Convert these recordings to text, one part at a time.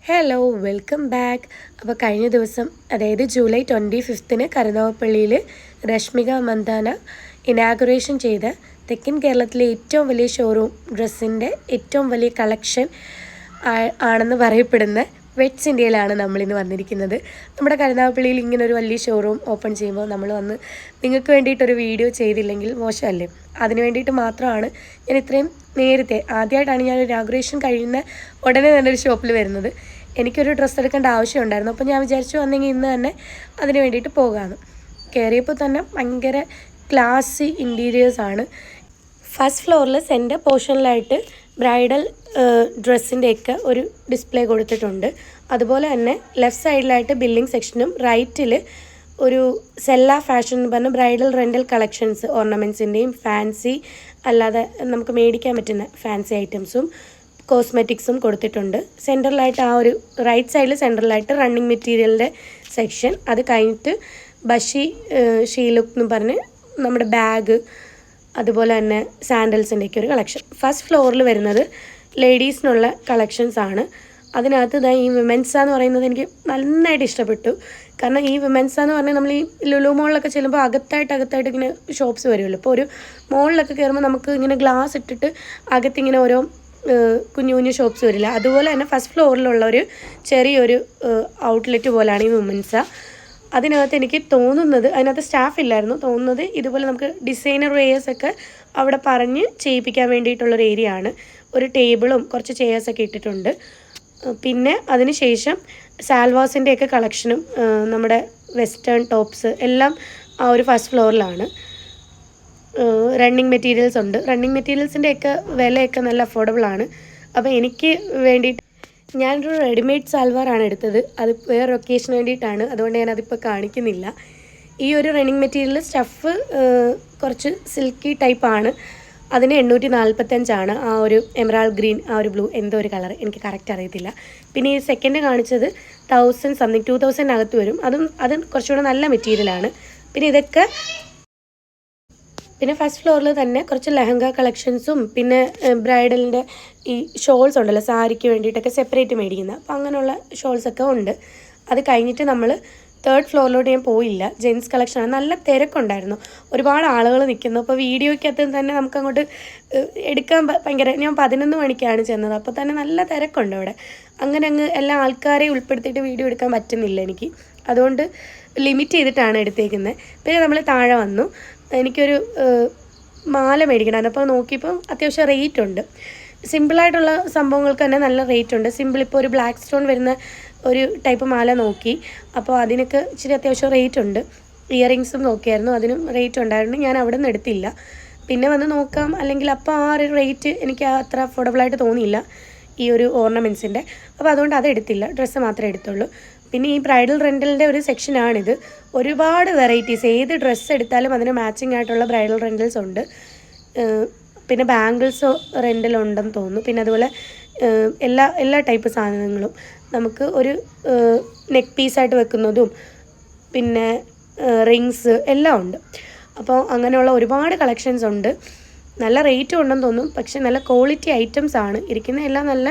Hello welcome back. അപ്പോൾ കഴിഞ്ഞ ദിവസം അതായത് ജൂലൈ 25 കരുനാഗപ്പള്ളിയിൽ രശ്മിക മന്ദാന ഇനാഗുറേഷൻ ചെയ്ത തെക്കൻ കേരളത്തിലെ ഏറ്റവും വലിയ ഷോറൂം ഡ്രസ്സിൻ്റെ ഏറ്റവും വലിയ കളക്ഷൻ ആണെന്ന് പറയപ്പെടുന്ന വെറ്റ്സ് ഇന്ത്യയിലാണ് നമ്മളിന്ന് വന്നിരിക്കുന്നത്. നമ്മുടെ കരുനാഗപ്പള്ളിയിൽ ഇങ്ങനെ ഒരു വലിയ ഷോറൂം ഓപ്പൺ ചെയ്യുമ്പോൾ നമ്മൾ വന്ന് നിങ്ങൾക്ക് വേണ്ടിയിട്ടൊരു വീഡിയോ ചെയ്തില്ലെങ്കിൽ മോശമല്ലേ? അതിന് വേണ്ടിയിട്ട് മാത്രമാണ് ഞാൻ ഇത്രയും നേരത്തെ ആദ്യമായിട്ടാണ് ഞാൻ ഇനാഗുറേഷൻ കഴിയുന്ന ഉടനെ തന്നെ ഒരു ഷോപ്പിൽ വരുന്നത്. എനിക്കൊരു ഡ്രസ്സ് എടുക്കേണ്ട ആവശ്യമുണ്ടായിരുന്നു. അപ്പോൾ ഞാൻ വിചാരിച്ചു വന്നെങ്കിൽ ഇന്ന് തന്നെ അതിന് വേണ്ടിയിട്ട് പോകാമെന്ന്. കയറിയപ്പോൾ തന്നെ ഭയങ്കര ക്ലാസി ഇൻറ്റീരിയേഴ്സാണ്. ഫസ്റ്റ് ഫ്ലോറിൽ സെൻറ്റർ പോർഷനിലായിട്ട് ബ്രൈഡൽ ഡ്രസ്സിൻ്റെയൊക്കെ ഒരു ഡിസ്പ്ലേ കൊടുത്തിട്ടുണ്ട്. അതുപോലെ തന്നെ ലെഫ്റ്റ് സൈഡിലായിട്ട് ബില്ലിംഗ് സെക്ഷനും റൈറ്റിൽ ഒരു സെല്ല ഫാഷൻ എന്ന് പറഞ്ഞ ബ്രൈഡൽ റെൻ്റൽ കളക്ഷൻസ് ഓർണമെൻറ്റ്സിൻ്റെയും ഫാൻസി അല്ലാതെ നമുക്ക് മേടിക്കാൻ പറ്റുന്ന ഫാൻസി ഐറ്റംസും കോസ്മെറ്റിക്സും കൊടുത്തിട്ടുണ്ട്. സെൻറ്ററിലായിട്ട് ആ ഒരു റൈറ്റ് സൈഡിൽ സെൻറ്ററിലായിട്ട് റണ്ണിങ് മെറ്റീരിയലിൻ്റെ സെക്ഷൻ, അത് കഴിഞ്ഞിട്ട് ബഷി ഷീലുക്ക് എന്ന് പറഞ്ഞ് നമ്മുടെ ബാഗ് അതുപോലെ തന്നെ സാൻഡൽസിൻ്റെയൊക്കെ ഒരു കളക്ഷൻ. ഫസ്റ്റ് ഫ്ലോറിൽ വരുന്നത് ലേഡീസിനുള്ള കളക്ഷൻസ് ആണ്. അതിനകത്ത് ഇതാ ഈ വിമൻസ എന്ന് പറയുന്നത് എനിക്ക് നന്നായിട്ട് ഇഷ്ടപ്പെട്ടു. കാരണം ഈ വിമൻസ എന്ന് പറഞ്ഞാൽ നമ്മൾ ഈ ലുലു മോളിലൊക്കെ ചെല്ലുമ്പോൾ അകത്തായിട്ട് ഇങ്ങനെ ഷോപ്സ് വരുമല്ലോ. അപ്പോൾ ഒരു മോളിലൊക്കെ കയറുമ്പോൾ നമുക്ക് ഇങ്ങനെ ഗ്ലാസ് ഇട്ടിട്ട് അകത്തിങ്ങനെ ഓരോ കുഞ്ഞു കുഞ്ഞു ഷോപ്സ് വരില്ല. അതുപോലെ തന്നെ ഫസ്റ്റ് ഫ്ലോറിലുള്ള ഒരു ചെറിയൊരു ഔട്ട്ലെറ്റ് പോലെയാണ് ഈ വിമൻസ. അതിനകത്ത് എനിക്ക് തോന്നുന്നത്, അതിനകത്ത് സ്റ്റാഫ് ഇല്ലായിരുന്നു, തോന്നുന്നത് ഇതുപോലെ നമുക്ക് ഡിസൈനർ വെയേഴ്സൊക്കെ അവിടെ പറഞ്ഞ് ചെയ്യിപ്പിക്കാൻ വേണ്ടിയിട്ടുള്ളൊരു ഏരിയ ആണ്. ഒരു ടേബിളും കുറച്ച് ചെയേഴ്സൊക്കെ ഇട്ടിട്ടുണ്ട്. പിന്നെ അതിന് ശേഷം സാൽവാസിൻ്റെയൊക്കെ കളക്ഷനും നമ്മുടെ വെസ്റ്റേൺ ടോപ്സ് എല്ലാം ആ ഒരു ഫസ്റ്റ് ഫ്ലോറിലാണ്. റണ്ണിങ് മെറ്റീരിയൽസ് ഉണ്ട്. റണ്ണിങ് മെറ്റീരിയൽസിൻ്റെയൊക്കെ വിലയൊക്കെ നല്ല അഫോർഡബിളാണ്. അപ്പോൾ എനിക്ക് വേണ്ടിയിട്ട് ഞാനൊരു റെഡിമെയ്ഡ് സാൽവാറാണ് എടുത്തത്. അത് വേറെ ഒക്കേഷന് വേണ്ടിയിട്ടാണ്, അതുകൊണ്ട് ഞാനതിപ്പോൾ കാണിക്കുന്നില്ല. ഈ ഒരു റണ്ണിങ് മെറ്റീരിയൽ സ്റ്റഫ് കുറച്ച് സിൽക്കി ടൈപ്പാണ്. അതിന് 845 ആ ഒരു എമറാൾഡ് ഗ്രീൻ, ആ ഒരു ബ്ലൂ, എന്തോ ഒരു കളർ, എനിക്ക് കറക്റ്റ് അറിയത്തില്ല. പിന്നെ ഈ സെക്കൻഡ് കാണിച്ചത് 1000 സംതിങ് 2000 അകത്ത് വരും. അത് കുറച്ചുകൂടെ നല്ല മെറ്റീരിയലാണ്. പിന്നെ ഫസ്റ്റ് ഫ്ലോറിൽ തന്നെ കുറച്ച് ലെഹങ്ക കളക്ഷൻസും പിന്നെ ബ്രൈഡലിൻ്റെ ഈ ഷോൾസ് ഉണ്ടല്ലോ, സാരിക്ക് വേണ്ടിയിട്ടൊക്കെ സെപ്പറേറ്റ് മേടിക്കുന്നത്, അപ്പോൾ അങ്ങനെയുള്ള ഷോൾസൊക്കെ ഉണ്ട്. അത് കഴിഞ്ഞിട്ട് നമ്മൾ തേർഡ് ഫ്ലോറിലോട്ട് ഞാൻ പോയില്ല. ജെൻസ് കളക്ഷനാണ്. നല്ല തിരക്കുണ്ടായിരുന്നു, ഒരുപാട് ആളുകൾ നിൽക്കുന്നു. അപ്പോൾ വീഡിയോയ്ക്കകത്ത് തന്നെ നമുക്കങ്ങോട്ട് എടുക്കാൻ ഭയങ്കര, ഞാൻ 11 മണിക്കാണ് ചെന്നത്, അപ്പോൾ തന്നെ നല്ല തിരക്കുണ്ട് അവിടെ. അങ്ങനെ എല്ലാ ആൾക്കാരെയും ഉൾപ്പെടുത്തിയിട്ട് വീഡിയോ എടുക്കാൻ പറ്റുന്നില്ല എനിക്ക്, അതുകൊണ്ട് ലിമിറ്റ് ചെയ്തിട്ടാണ് എടുത്തേക്കുന്നത്. പിന്നെ നമ്മൾ താഴെ വന്നു. എനിക്കൊരു മാല മേടിക്കണമായിരുന്നു. അപ്പോൾ നോക്കിയപ്പോൾ അത്യാവശ്യം റേറ്റ് ഉണ്ട്. സിമ്പിളായിട്ടുള്ള സംഭവങ്ങൾക്ക് തന്നെ നല്ല റേറ്റ് ഉണ്ട്. സിമ്പിൾ ഇപ്പോൾ ഒരു ബ്ലാക്ക് സ്റ്റോൺ വരുന്ന ഒരു ടൈപ്പ് മാല നോക്കി, അപ്പോൾ അതിനൊക്കെ ഇച്ചിരി അത്യാവശ്യം റേറ്റ് ഉണ്ട്. ഇയറിങ്സും നോക്കിയായിരുന്നു, അതിനും റേറ്റ് ഉണ്ടായിരുന്നു. ഞാൻ അവിടെ നിന്ന് എടുത്തില്ല. പിന്നെ വന്ന് നോക്കാം, അല്ലെങ്കിൽ അപ്പോൾ ആ ഒരു റേറ്റ് എനിക്ക് അത്ര അഫോർഡബിളായിട്ട് തോന്നിയില്ല ഈ ഒരു ഓർണമെൻറ്റ്സിൻ്റെ. അപ്പോൾ അതുകൊണ്ട് അത് എടുത്തില്ല, ഡ്രസ്സ് മാത്രമേ എടുത്തുള്ളൂ. പിന്നെ ഈ ബ്രൈഡൽ റെൻ്റലിൻ്റെ ഒരു സെക്ഷനാണിത്. ഒരുപാട് വെറൈറ്റീസ്, ഏത് ഡ്രസ്സ് എടുത്താലും അതിന് മാച്ചിങ് ആയിട്ടുള്ള ബ്രൈഡൽ റെൻ്റൽസ് ഉണ്ട്. പിന്നെ ബാംഗിൾസ് റെൻ്റലുണ്ടെന്ന് തോന്നുന്നു. പിന്നെ അതുപോലെ എല്ലാ ടൈപ്പ് സാധനങ്ങളും നമുക്ക് ഒരു നെക്ക് പീസായിട്ട് വെക്കുന്നതും പിന്നെ റിങ്സ് എല്ലാം ഉണ്ട്. അപ്പോൾ അങ്ങനെയുള്ള ഒരുപാട് കളക്ഷൻസ് ഉണ്ട്. നല്ല റേറ്റും ഉണ്ടെന്ന് തോന്നും, പക്ഷേ നല്ല ക്വാളിറ്റി ഐറ്റംസ് ആണ് ഇരിക്കുന്നത്. എല്ലാം നല്ല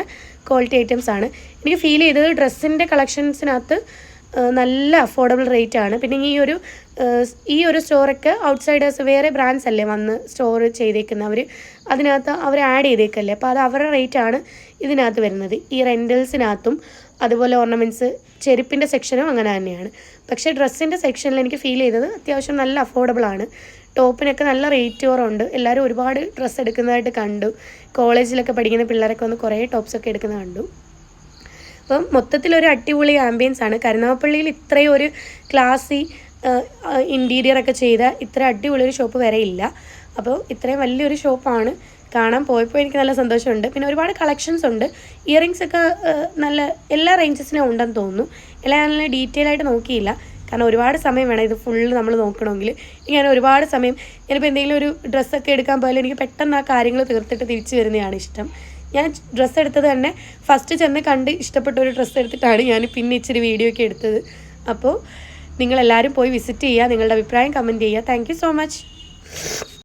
ക്വാളിറ്റി ഐറ്റംസ് ആണ്. എനിക്ക് ഫീൽ ചെയ്തത് ഡ്രസ്സിൻ്റെ കളക്ഷൻസിനകത്ത് നല്ല അഫോർഡബിൾ റേറ്റ് ആണ്. പിന്നെ ഈ ഒരു സ്റ്റോറൊക്കെ ഔട്ട്സൈഡേഴ്സ്, വേറെ ബ്രാൻഡ്സ് അല്ലേ വന്ന് സ്റ്റോർ ചെയ്തേക്കുന്നവർ, അതിനകത്ത് അവർ ആഡ് ചെയ്തേക്കല്ലേ, അപ്പോൾ അത് അവരുടെ റേറ്റാണ് ഇതിനകത്ത് വരുന്നത്. ഈ റെൻ്റൽസിനകത്തും അതുപോലെ ഓർണമെൻറ്റ്സ്, ചെരുപ്പിൻ്റെ സെക്ഷനും അങ്ങനെ തന്നെയാണ്. പക്ഷേ ഡ്രസ്സിൻ്റെ സെക്ഷനിൽ എനിക്ക് ഫീൽ ചെയ്തത് അത്യാവശ്യം നല്ല അഫോർഡബിളാണ്. ടോപ്പിനൊക്കെ നല്ല റേറ്റ് കുറവുണ്ട്. എല്ലാവരും ഒരുപാട് ഡ്രസ്സ് എടുക്കുന്നതായിട്ട് കണ്ടു. കോളേജിലൊക്കെ പഠിക്കുന്ന പിള്ളേരൊക്കെ വന്ന് കുറേ ടോപ്സൊക്കെ എടുക്കുന്നത് കണ്ടു. അപ്പം മൊത്തത്തിലൊരു അടിപൊളി ആംബിയൻസ് ആണ്. കരുനാഗപ്പള്ളിയിൽ ഇത്രയും ഒരു ക്ലാസി ഇൻറ്റീരിയറൊക്കെ ചെയ്ത ഇത്ര അടിപൊളി ഒരു ഷോപ്പ് വരെ ഇല്ല. അപ്പോൾ ഇത്രയും വലിയൊരു ഷോപ്പാണ്. കാണാൻ പോയപ്പോൾ എനിക്ക് നല്ല സന്തോഷമുണ്ട്. പിന്നെ ഒരുപാട് കളക്ഷൻസ് ഉണ്ട്. ഇയറിങ്സ് ഒക്കെ നല്ല എല്ലാ റേഞ്ചസിനും ഉണ്ടെന്ന് തോന്നുന്നു. എല്ലാം നല്ല ഡീറ്റെയിൽ ആയിട്ട് നോക്കിയില്ല, കാരണം ഒരുപാട് സമയം വേണം ഇത് ഫുള്ള് നമ്മൾ നോക്കണമെങ്കിൽ. ഞാൻ ഒരുപാട് സമയം, ഞാനിപ്പോൾ എന്തെങ്കിലും ഒരു ഡ്രസ്സൊക്കെ എടുക്കാൻ പോയാലും എനിക്ക് പെട്ടെന്ന് ആ കാര്യങ്ങൾ തീർത്തിട്ട് തിരിച്ചു വരുന്നതാണ് ഇഷ്ടം. ഞാൻ ഡ്രസ്സ് എടുത്തത് തന്നെ ഫസ്റ്റ് ചെന്ന് കണ്ട് ഇഷ്ടപ്പെട്ട ഒരു ഡ്രസ്സ് എടുത്തിട്ടാണ് ഞാൻ പിന്നെ ഇച്ചിരി വീഡിയോ ഒക്കെ എടുത്തത്. അപ്പോൾ നിങ്ങളെല്ലാവരും പോയി വിസിറ്റ് ചെയ്യുക, നിങ്ങളുടെ അഭിപ്രായം കമൻറ്റ് ചെയ്യുക. Thank you so much.